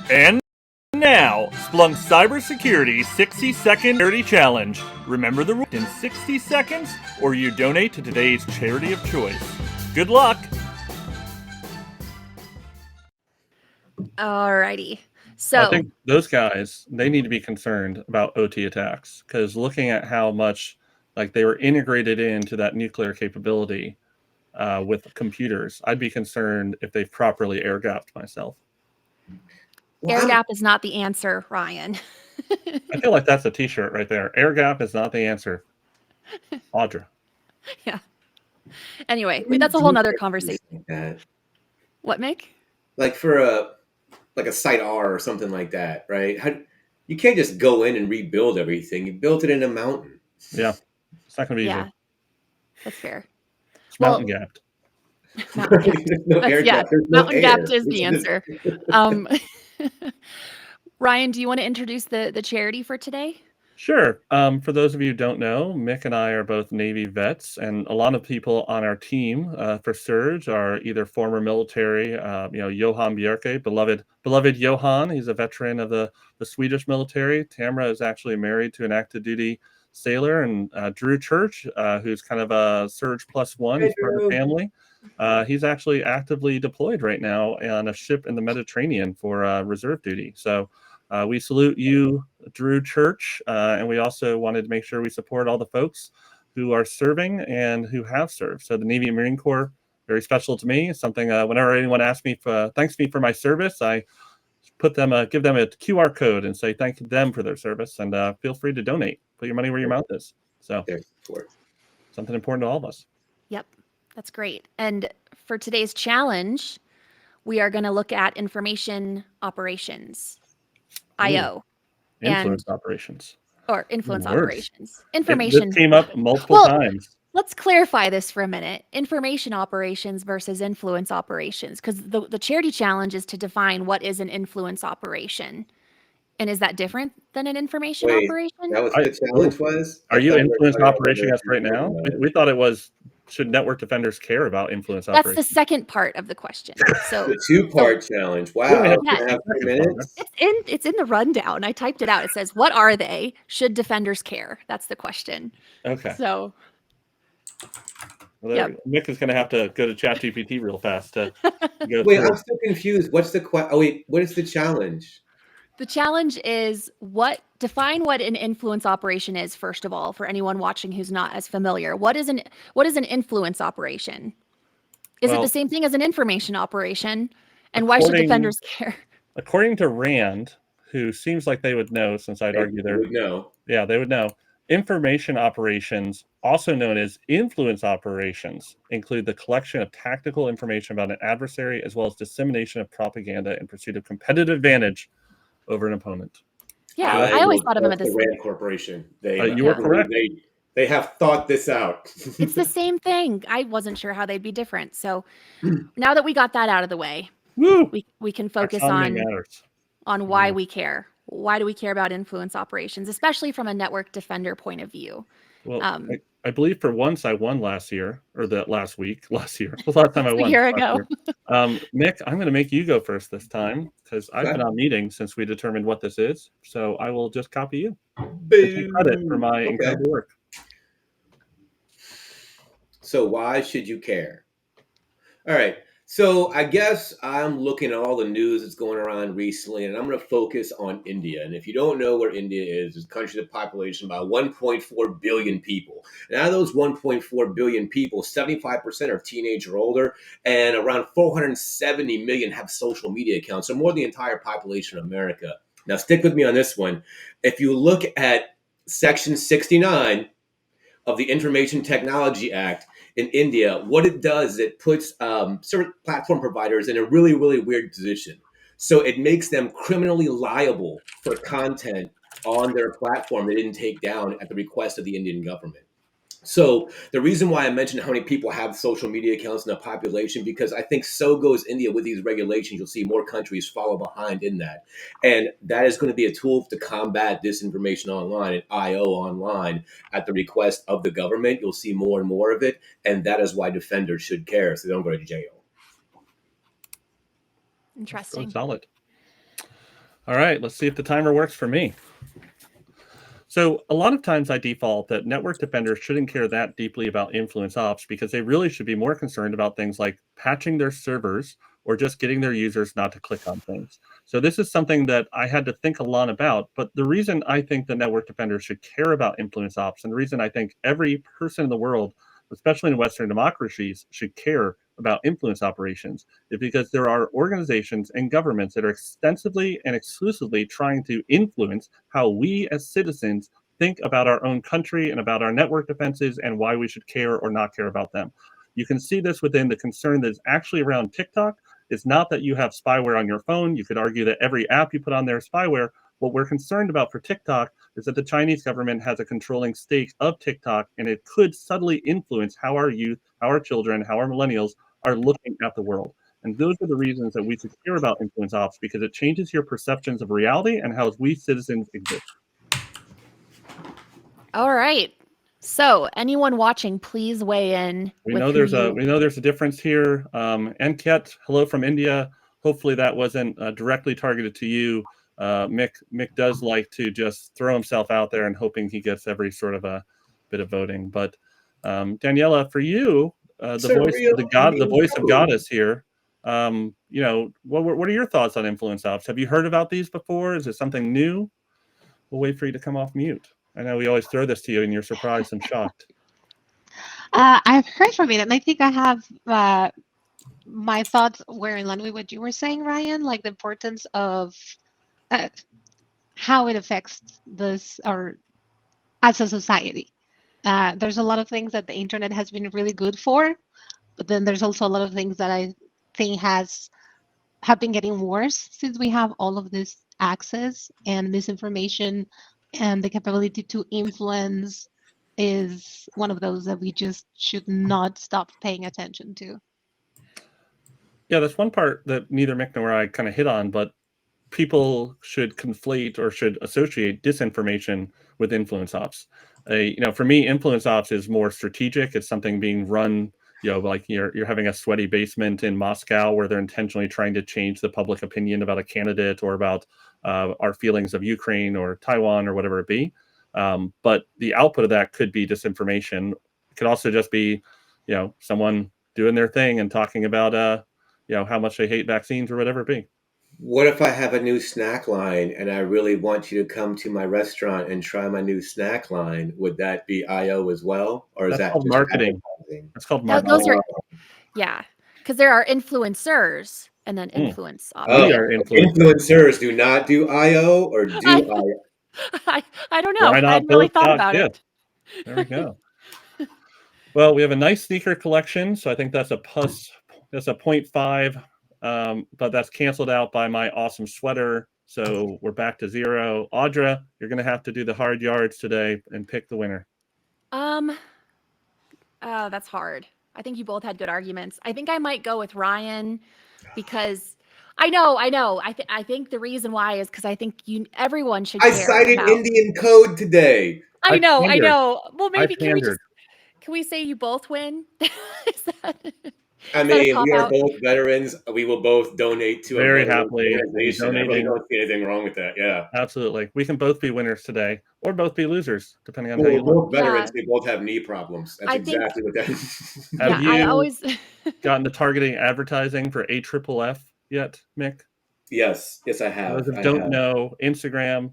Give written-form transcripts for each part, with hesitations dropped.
And now, Splunk's Cybersecurity 60-Second Charity Challenge. Remember the rule: in 60 seconds, or you donate to today's charity of choice. Good luck! Alrighty. I think those guys, they need to be concerned about OT attacks, because looking at how much like they were integrated into that nuclear capability with computers, I'd be concerned if they've properly air-gapped myself. Air gap is not the answer, Ryan. I feel like that's a t-shirt right there. Air gap is not the answer. Audra. Yeah. Anyway, that's a whole nother conversation. Like what, Mick? Like for a Site R or something like that, right? You can't just go in and rebuild everything. You built it in a mountain. Yeah. It's not going to be easy. easy. That's fair. It's mountain gapped. Mountain gapped. No air gap. Mountain gapped is the answer. Ryan, do you want to introduce the charity for today? Sure. For those of you who don't know, Mick and I are both Navy vets, and a lot of people on our team for Surge are either former military. Johan Bjerke, beloved Johan. He's a veteran of the Swedish military. Tamara is actually married to an active duty sailor, and Drew Church, who's kind of a Surge +1. He's part of the family. He's actually actively deployed right now on a ship in the Mediterranean for reserve duty. So we salute you, Drew Church, and we also wanted to make sure we support all the folks who are serving and who have served. So the Navy and Marine Corps, very special to me. It's something whenever anyone asks me thanks me for my service, I give them a QR code and say thank them for their service, and feel free to donate. Put your money where your mouth is. So something important to all of us. Yep, that's great. And for today's challenge, we are going to look at information operations. IO. Influence operations. Or influence operations. Information. This came up multiple times. Let's clarify this for a minute. Information operations versus influence operations, because the charity challenge is to define what is an influence operation. And is that different than an information operation? That was what the challenge was? Are you influence operation us right now? We thought it was, should network defenders care about influence operations? That's the second part of the question. So the two-part challenge. Wow. Yeah. It's in the rundown. I typed it out. It says, what are they? Should defenders care? That's the question. Okay. So Mick is going to have to go to ChatGPT real fast to go Wait, I'm still confused. What's the what is the challenge? The challenge is define what an influence operation is, first of all, for anyone watching who's not as familiar. What is an influence operation? Is it the same thing as an information operation? And why should defenders care? According to Rand, who seems like they would know, since I'd argue they would know. Yeah, they would know. Information operations, also known as influence operations, include the collection of tactical information about an adversary, as well as dissemination of propaganda in pursuit of competitive advantage over an opponent. Yeah, I always thought of them as the Rand Corporation. You are correct. They have thought this out. It's the same thing. I wasn't sure how they'd be different. So now that we got that out of the way, we can focus on why we care. Why do we care about influence operations, especially from a network defender point of view? Well, I believe for once I won last year, or the last year, the last time I won. A year ago. Mick, I'm going to make you go first this time, because I've been on meetings since we determined what this is. So I will just copy you. Take credit for my incredible work. So why should you care? All right. So I guess I'm looking at all the news that's going around recently, and I'm going to focus on India. And if you don't know where India is, it's a country with a population of about 1.4 billion people. And out of those 1.4 billion people, 75% are teenage or older, and around 470 million have social media accounts, so more than the entire population of America. Now, stick with me on this one. If you look at Section 69 of the Information Technology Act in India, what it does is it puts certain platform providers in a really, really weird position. So it makes them criminally liable for content on their platform they didn't take down at the request of the Indian government. So the reason why I mentioned how many people have social media accounts in the population, because I think so goes India with these regulations. You'll see more countries follow behind in that. And that is going to be a tool to combat disinformation online and IO online at the request of the government. You'll see more and more of it. And that is why defenders should care, so they don't go to jail. Interesting. So solid. All right, let's see if the timer works for me. So a lot of times I default that network defenders shouldn't care that deeply about influence ops because they really should be more concerned about things like patching their servers or just getting their users not to click on things. So this is something that I had to think a lot about. But the reason I think the network defenders should care about influence ops, and the reason I think every person in the world, especially in Western democracies, should care about influence operations is because there are organizations and governments that are extensively and exclusively trying to influence how we as citizens think about our own country and about our network defenses and why we should care or not care about them. You can see this within the concern that is actually around TikTok. It's not that you have spyware on your phone. You could argue that every app you put on there is spyware. What we're concerned about for TikTok is that the Chinese government has a controlling stake of TikTok, and it could subtly influence how our youth, how our children, how our millennials are looking at the world. And those are the reasons that we should care about influence ops, because it changes your perceptions of reality and how we citizens exist. All right. So, anyone watching, please weigh in. We know there's a difference here. Enket, hello from India. Hopefully that wasn't directly targeted to you. Mick does like to just throw himself out there and hoping he gets every sort of a bit of voting. But Daniela, for you, the voice of goddess here. What are your thoughts on influence ops? Have you heard about these before? Is it something new? We'll wait for you to come off mute. I know we always throw this to you and you're surprised and shocked. I've heard from it, and I think I have my thoughts were in line with what you were saying, Ryan, like the importance of how it affects this or as a society. There's a lot of things that the internet has been really good for, but then there's also a lot of things that I think have been getting worse since we have all of this access and misinformation, and the capability to influence is one of those that we just should not stop paying attention to. Yeah, that's one part that neither Mick nor I kind of hit on, but people should conflate or should associate disinformation with influence ops. For me, influence ops is more strategic. It's something being run, like you're having a sweaty basement in Moscow where they're intentionally trying to change the public opinion about a candidate or about our feelings of Ukraine or Taiwan or whatever it be. But the output of that could be disinformation. It could also just be, someone doing their thing and talking about, how much they hate vaccines or whatever it be. What if I have a new snack line and I really want you to come to my restaurant and try my new snack line? Would that be IO as well? Or is That's that called just marketing. advertising? That's called No, marketing. those are, yeah, because there are influencers and then influence We ops. are influencers. Influencers do not do IO or do IO? I don't know. Why I not hadn't really both thought dot about kit? it. There we go. Well, we have a nice sneaker collection, so I think that's a plus. That's a 0.5, but that's canceled out by my awesome sweater. So we're back to 0. Audra, you're going to have to do the hard yards today and pick the winner. That's hard. I think you both had good arguments. I think I might go with Ryan because I know. I think the reason why is because I think everyone should I care cited about. Indian code today. I know. pandered. Well, I maybe pandered. can we say you both win? I Is that a mean, we are cop-out? both veterans. We will both donate to a Very veteran happily organization. I really donating. don't see anything wrong with that. Yeah. Absolutely. We can both be winners today or both be losers, depending on how Well, you we're look. both veterans. We both have knee problems. That's I think- exactly what that is. Have I you always gotten the targeting advertising for AFFF yet, Mick? Yes, I For have. those who don't know, Instagram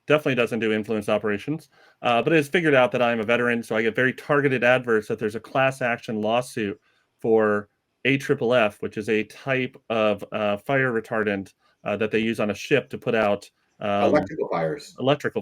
definitely doesn't do influence operations, but it has figured out that I'm a veteran, so I get very targeted adverts that there's a class action lawsuit for AFFF, which is a type of fire retardant that they use on a ship to put out Electrical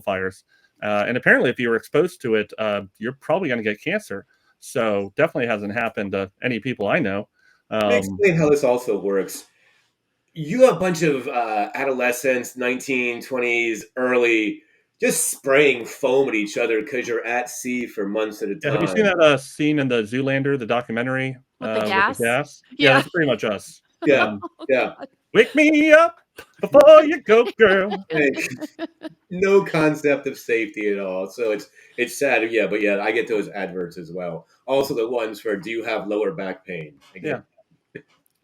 fires. And apparently, if you were exposed to it, you're probably going to get cancer. So definitely hasn't happened to any people I know. Let me explain how this also works. You have a bunch of adolescents, 1920s, early, just spraying foam at each other because you're at sea for months at a time. Yeah, have you seen that scene in the Zoolander, the documentary? with the gas. Yeah, that's pretty much us. Yeah. Wake me up before you go, girl. No concept of safety at all. So it's sad. Yeah, but yeah, I get those adverts as well. Also the ones for do you have lower back pain?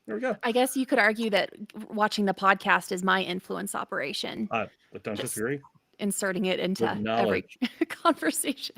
There we go. I guess you could argue that watching the podcast is my influence operation. But don't Just disagree. Inserting it into With every knowledge. conversation.